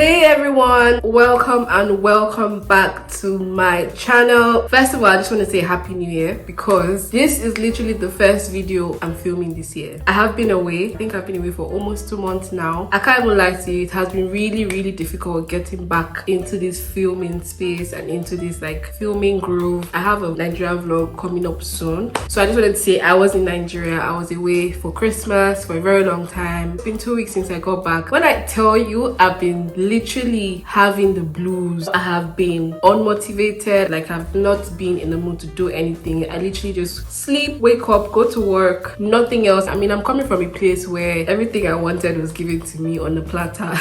Hey everyone, welcome back to my channel. First of all, I just want to say happy new year because this is literally the first video I'm filming this year. I have been away. I think I've been away for almost 2 months now. I can't even lie to you, it has been really difficult getting back into this filming space and into this like filming groove. I have a Nigerian vlog coming up soon, so I just wanted to say I was in Nigeria. I was away for Christmas for a very long time. It's been 2 weeks since I got back. When I tell you, I've been literally having the blues. I have been unmotivated, like I've not been in the mood to do anything. I literally just sleep, wake up, go to work, nothing else. I mean, I'm coming from a place where everything I wanted was given to me on a platter.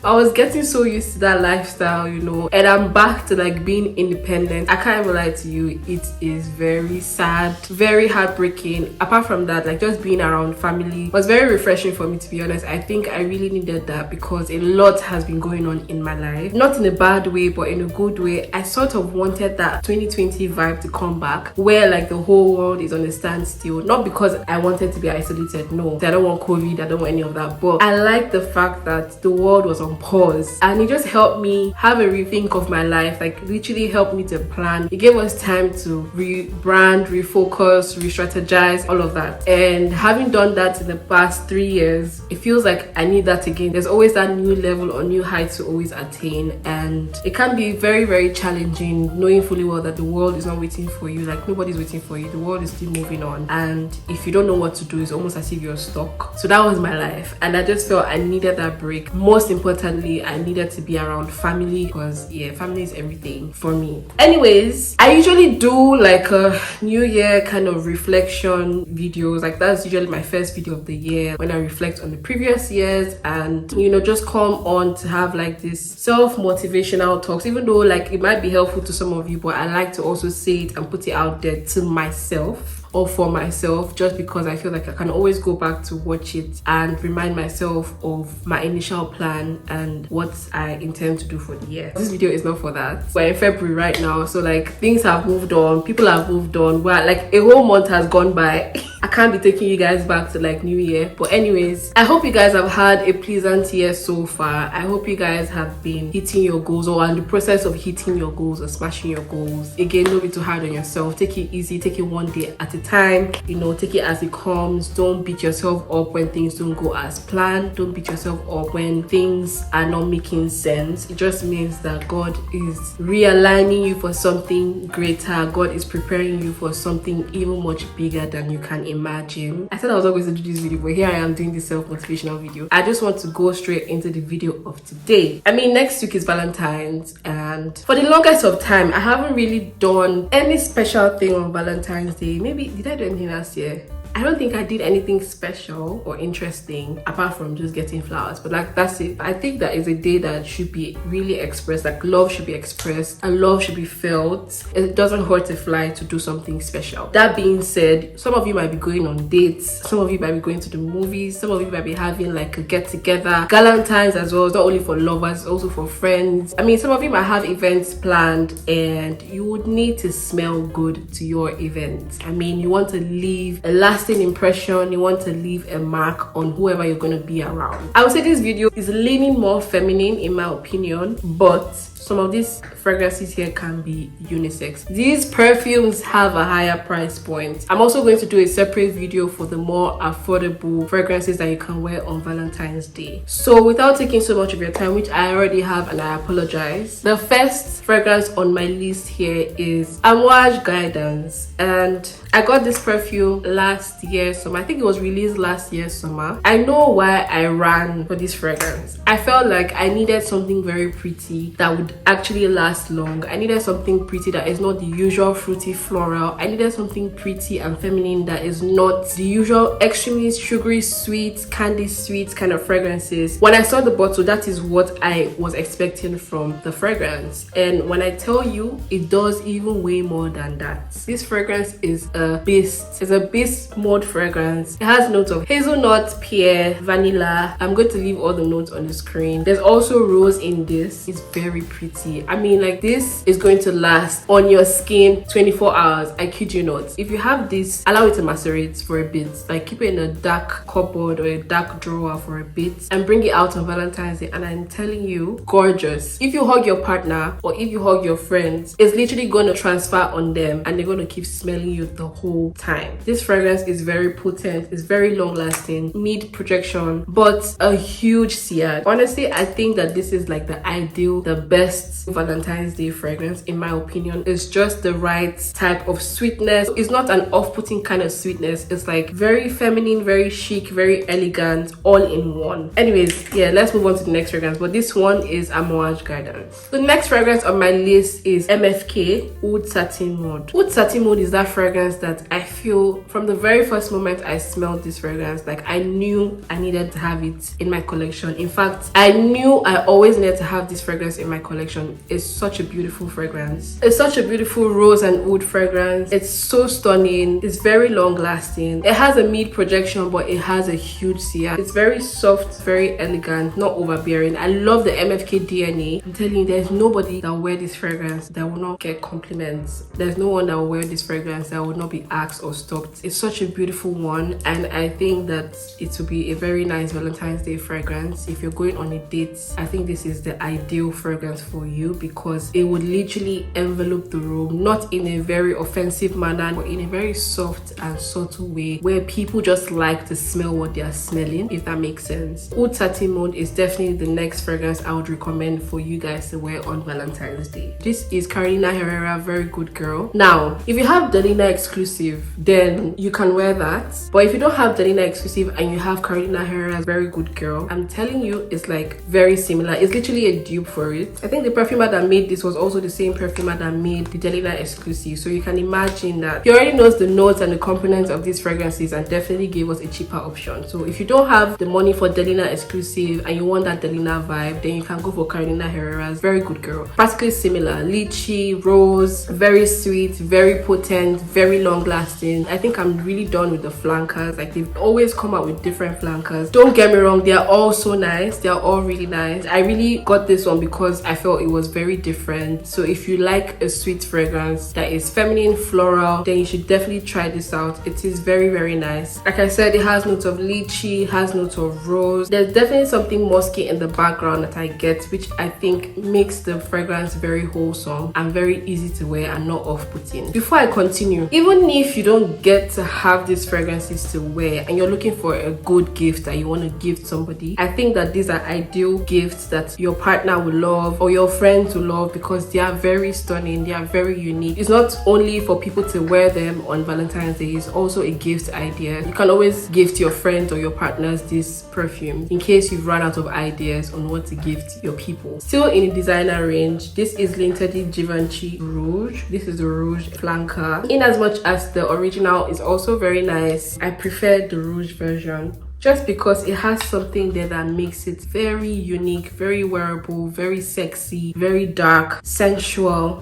I was getting so used to that lifestyle, you know, and I'm back to like being independent. I can't even lie to you, it is very sad, very heartbreaking. Apart from that, like just being around family was very refreshing for me, to be honest. I think I really needed that because a lot has been going on in my life, not in a bad way but in a good way. I sort of wanted that 2020 vibe to come back where like the whole world is on a standstill, not because I wanted to be isolated, no, I don't want COVID, I don't want any of that, but I like the fact that the world was on pause and it just helped me have a rethink of my life, like literally helped me to plan. It gave us time to rebrand, refocus, re-strategize, all of that. And having done that in the past 3 years, it feels like I need that again. There's always that new level or new height to always attain, and it can be very challenging knowing fully well that the world is not waiting for you, like nobody's waiting for you, the world is still moving on, and if you don't know what to do, it's almost as if you're stuck. So that was my life, and I just felt I needed that break. Most importantly, I needed to be around family because yeah, family is everything for me. Anyways, I usually do like a new year kind of reflection videos. Like that's usually my first video of the year when I reflect on the previous years and, you know, just come on to have like this self-motivational talks, even though like it might be helpful to some of you, but I like to also say it and put it out there to myself or for myself, just because I feel like I can always go back to watch it and remind myself of my initial plan and what I intend to do for the year. This video is not for that. We're in February right now, so like things have moved on, people have moved on. Well, like a whole month has gone by. I can't be taking you guys back to like New Year, but anyways, I hope you guys have had a pleasant year so far. I hope you guys have been hitting your goals or in the process of hitting your goals or smashing your goals. Again, don't be too hard on yourself. Take it easy, take it one day at a time, you know, take it as it comes. Don't beat yourself up when things don't go as planned. Don't beat yourself up when things are not making sense. It just means that God is realigning you for something greater. God is preparing you for something even much bigger than you can imagine. I said I was always going to do this video, but here I am doing this self-motivational video. I just want to go straight into the video of today. I mean, next week is Valentine's, and for the longest of time I haven't really done any special thing on Valentine's Day. Maybe did I do anything last year? I don't think I did anything special or interesting apart from just getting flowers, but like that's it. I think that is a day that should be really expressed, like love should be expressed and love should be felt. It doesn't hurt a fly to do something special. That being said, some of you might be going on dates, some of you might be going to the movies, some of you might be having like a get-together, Valentine's as well. It's not only for lovers, it's also for friends. I mean, some of you might have events planned and you would need to smell good to your event. I mean, you want to leave a lasting impression, you want to leave a mark on whoever you're going to be around. I would say this video is leaning more feminine in my opinion, but some of these fragrances here can be unisex. These perfumes have a higher price point. I'm also going to do a separate video for the more affordable fragrances that you can wear on Valentine's Day. So without taking so much of your time, which I already have and I apologize, the first fragrance on my list here is Armani Guidance, and I got this perfume last year summer. I think it was released last year summer. I know why I ran for this fragrance. I felt like I needed something very pretty that would actually last long. I needed something pretty that is not the usual fruity floral. I needed something pretty and feminine that is not the usual extremely sugary sweet, candy sweet kind of fragrances. When I saw the bottle, that is what I was expecting from the fragrance, and when I tell you, it does even way more than that. This fragrance is a beast. It's a beast mode fragrance. It has notes of hazelnut, pear, vanilla. I'm going to leave all the notes on the screen. There's also rose in this. It's very pretty. pretty. I mean, like, this is going to last on your skin 24 hours. I kid you not. If you have this, allow it to macerate for a bit, like keep it in a dark cupboard or a dark drawer for a bit and bring it out on Valentine's Day, and I'm telling you, gorgeous. If you hug your partner or if you hug your friends, it's literally going to transfer on them and they're going to keep smelling you the whole time. This fragrance is very potent, it's very long lasting, mid projection, but a huge sillage. Honestly, I think that this is like the ideal, the best Valentine's Day fragrance in my opinion. It's just the right type of sweetness. It's not an off-putting kind of sweetness. It's like very feminine, very chic, very elegant, all in one. Anyways, yeah, let's move on to the next fragrance, but this one is Armani Guidance. The next fragrance on my list is MFK Oud Satin Mode. Oud Satin Mode is that fragrance that I feel from the very first moment I smelled this fragrance, like I knew I needed to have it in my collection. In fact, I knew I always needed to have this fragrance in my collection. It's such a beautiful fragrance. It's such a beautiful rose and oud fragrance. It's so stunning. It's very long lasting. It has a mid projection, but it has a huge sillage. It's very soft, very elegant, not overbearing. I love the MFK DNA. I'm telling you, there's nobody that will wear this fragrance that will not get compliments. There's no one that will wear this fragrance that will not be asked or stopped. It's such a beautiful one, and I think that it will be a very nice Valentine's Day fragrance. If you're going on a date, I think this is the ideal fragrance for you because it would literally envelope the room, not in a very offensive manner, but in a very soft and subtle way where people just like to smell what they are smelling, if that makes sense. Oud Satin Mode is definitely the next fragrance I would recommend for you guys to wear on Valentine's Day. This is Carolina Herrera Very Good Girl. Now, if you have Delina exclusive, then you can wear that, but if you don't have Delina exclusive and you have Carolina Herrera's Very Good Girl, I'm telling you, it's like very similar. It's literally a dupe for it. I think the perfumer that made this was also the same perfumer that made the Delina exclusive, so you can imagine that he already knows the notes and the components of these fragrances and definitely gave us a cheaper option. So if you don't have the money for Delina exclusive and you want that Delina vibe, then you can go for Carolina Herrera's Very Good Girl. Practically similar, lychee, rose, very sweet, very potent, very long lasting. I think I'm really done with the flankers. Like, they've always come out with different flankers. Don't get me wrong, they are all so nice. They are all really nice. I really got this one because I felt it was very different. So if you like a sweet fragrance that is feminine, floral, then you should definitely try this out. It is very, very nice. Like I said, it has notes of lychee, has notes of rose. There's definitely something musky in the background that I get, which I think makes the fragrance very wholesome and very easy to wear and not off-putting. Before I continue, even if you don't get to have these fragrances to wear and you're looking for a good gift that you want to give somebody, I think that these are ideal gifts that your partner will love or your friends will love because they are very stunning, they are very unique. It's not only for people to wear them on Valentine's Day, it's also a gift idea. You can always gift your friends or your partners this perfume in case you've run out of ideas on what to gift your people. Still in the designer range, this is limited Givenchy Rouge. This is the Rouge flanker. In as much as the original is also very nice, I prefer the Rouge version just because it has something there that makes it very unique, very wearable, very sexy, very dark, sensual.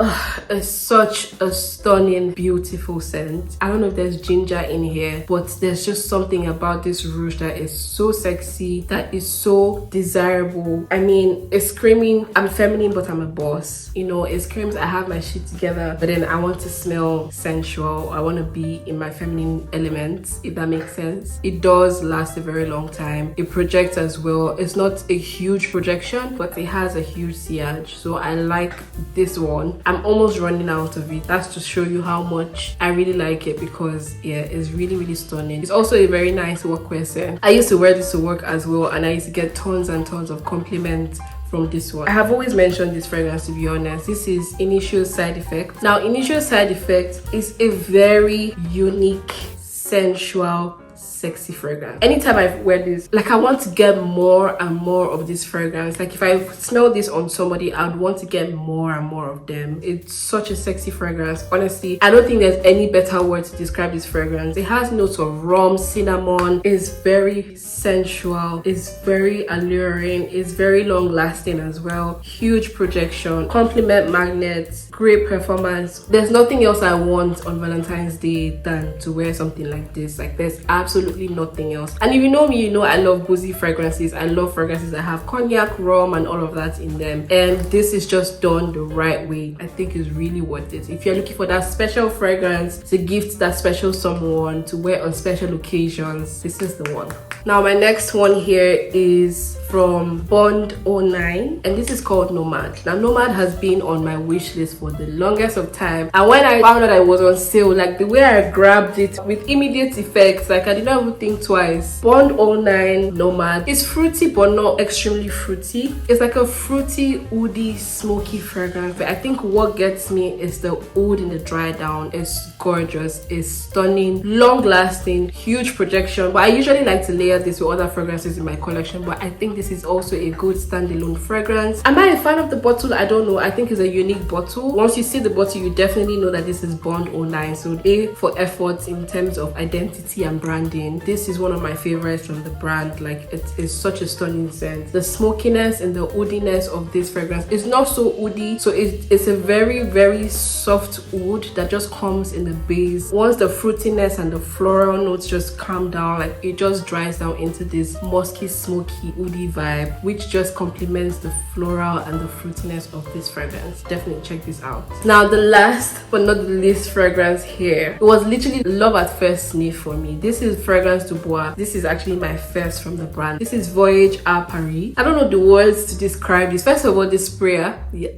It's such a stunning, beautiful scent. I don't know if there's ginger in here, but there's just something about this rouge that is so sexy, that is so desirable. I mean, it's screaming, I'm feminine, but I'm a boss. You know, it screams, I have my shit together, but then I want to smell sensual. I want to be in my feminine elements, if that makes sense. It does last a very long time. It projects as well. It's not a huge projection, but it has a huge sillage, so I like this one. I'm almost running out of it. That's to show you how much I really like it because yeah, it's really, really stunning. It's also a very nice workwear scent. I used to wear this to work as well, and I used to get tons and tons of compliments from this one. I have always mentioned this fragrance, to be honest. This is Initial Side Effect. Now, Initial Side Effect is a very unique, sensual, sexy fragrance. Anytime I wear this, like, I want to get more and more of this fragrance. Like, if I smell this on somebody, I would want to get more and more of them. It's such a sexy fragrance. Honestly, I don't think there's any better word to describe this fragrance. It has notes of rum, cinnamon. It's very sensual. It's very alluring. It's very long lasting as well. Huge projection, compliment magnet, great performance. There's nothing else I want on Valentine's Day than to wear something like this. Like, there's absolutely absolutely nothing else. And if you know me, you know I love boozy fragrances. I love fragrances that have cognac, rum, and all of that in them, and this is just done the right way. I think it's really worth it. If you're looking for that special fragrance to gift that special someone, to wear on special occasions, this is the one. Now my next one here is from Bond 09, and this is called Nomad. Now Nomad has been on my wish list for the longest of time, and when I found out it was on sale, like the way I grabbed it with immediate effects, like I did not even think twice. Bond 09 Nomad is fruity but not extremely fruity. It's like a fruity, woody, smoky fragrance, but I think what gets me is the oud in the dry down. It's gorgeous, it's stunning, long lasting, huge projection. But I usually like to layer this with other fragrances in my collection, but I think this is also a good standalone fragrance. Am I a fan of the bottle? I don't know. I think it's a unique bottle. Once you see the bottle, you definitely know that this is Bond 09. So A for efforts in terms of identity and branding. This is one of my favorites from the brand. Like, it is such a stunning scent. The smokiness and the woodiness of this fragrance is not so woody, so it's a very, very soft wood that just comes in the base. Once the fruitiness and the floral notes just calm down, like it just dries down into this musky, smoky, woody vibe, which just complements the floral and the fruitiness of this fragrance. Definitely check this out. Now the last but not the least fragrance here, it was literally love at first sniff for me. This is Fragrance du Bois. This is actually my first from the brand. This is Voyage à Paris. I don't know the words to describe this. First of all, this sprayer, yeah,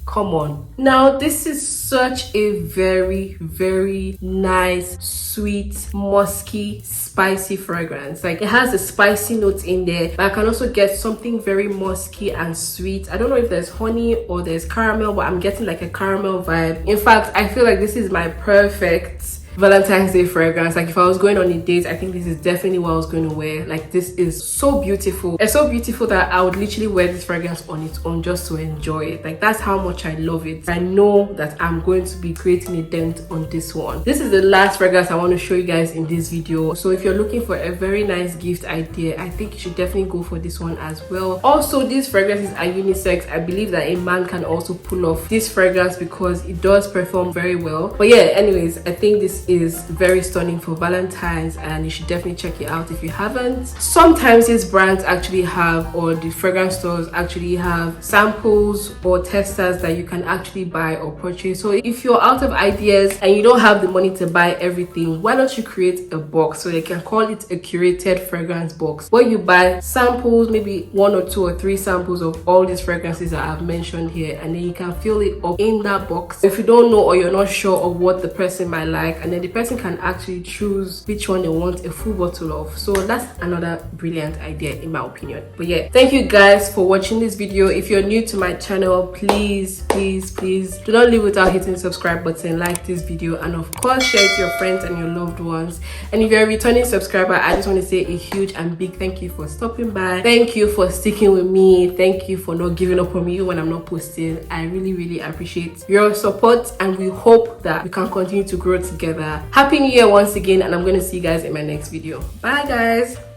come on. Now this is such a very, very nice, sweet, musky, spicy fragrance. Like, it has a spicy note in there, but I can also get something very musky and sweet. I don't know if there's honey or there's caramel, but I'm getting like a caramel vibe. In fact, I feel like this is my perfect Valentine's Day fragrance. Like, if I was going on a date, I think this is definitely what I was going to wear. Like, this is so beautiful. It's so beautiful that I would literally wear this fragrance on its own just to enjoy it. Like, that's how much I love it. I know that I'm going to be creating a dent on this one. This is the last fragrance I want to show you guys in this video. So if you're looking for a very nice gift idea, I think you should definitely go for this one as well. Also, these fragrances are unisex. I believe that a man can also pull off this fragrance because it does perform very well. But yeah, anyways, I think this is very stunning for Valentine's, and you should definitely check it out if you haven't. Sometimes these brands actually have, or the fragrance stores actually have, samples or testers that you can actually buy or purchase. So if you're out of ideas and you don't have the money to buy everything, why don't you create a box? So they can call it a curated fragrance box, where you buy samples, maybe 1 or 2 or 3 samples of all these fragrances that I've mentioned here, and then you can fill it up in that box. If you don't know or you're not sure of what the person might like, and then the person can actually choose which one they want a full bottle of. So that's another brilliant idea in my opinion. But yeah, thank you guys for watching this video. If you're new to my channel, please do not leave without hitting the subscribe button, like this video, and of course share it to your friends and your loved ones. And if you're a returning subscriber, I just want to say a huge and big thank you for stopping by. Thank you for sticking with me. Thank you for not giving up on me when I'm not posting. I really appreciate your support, and we hope that we can continue to grow together. Happy New Year once again, and I'm going to see you guys in my next video. Bye guys.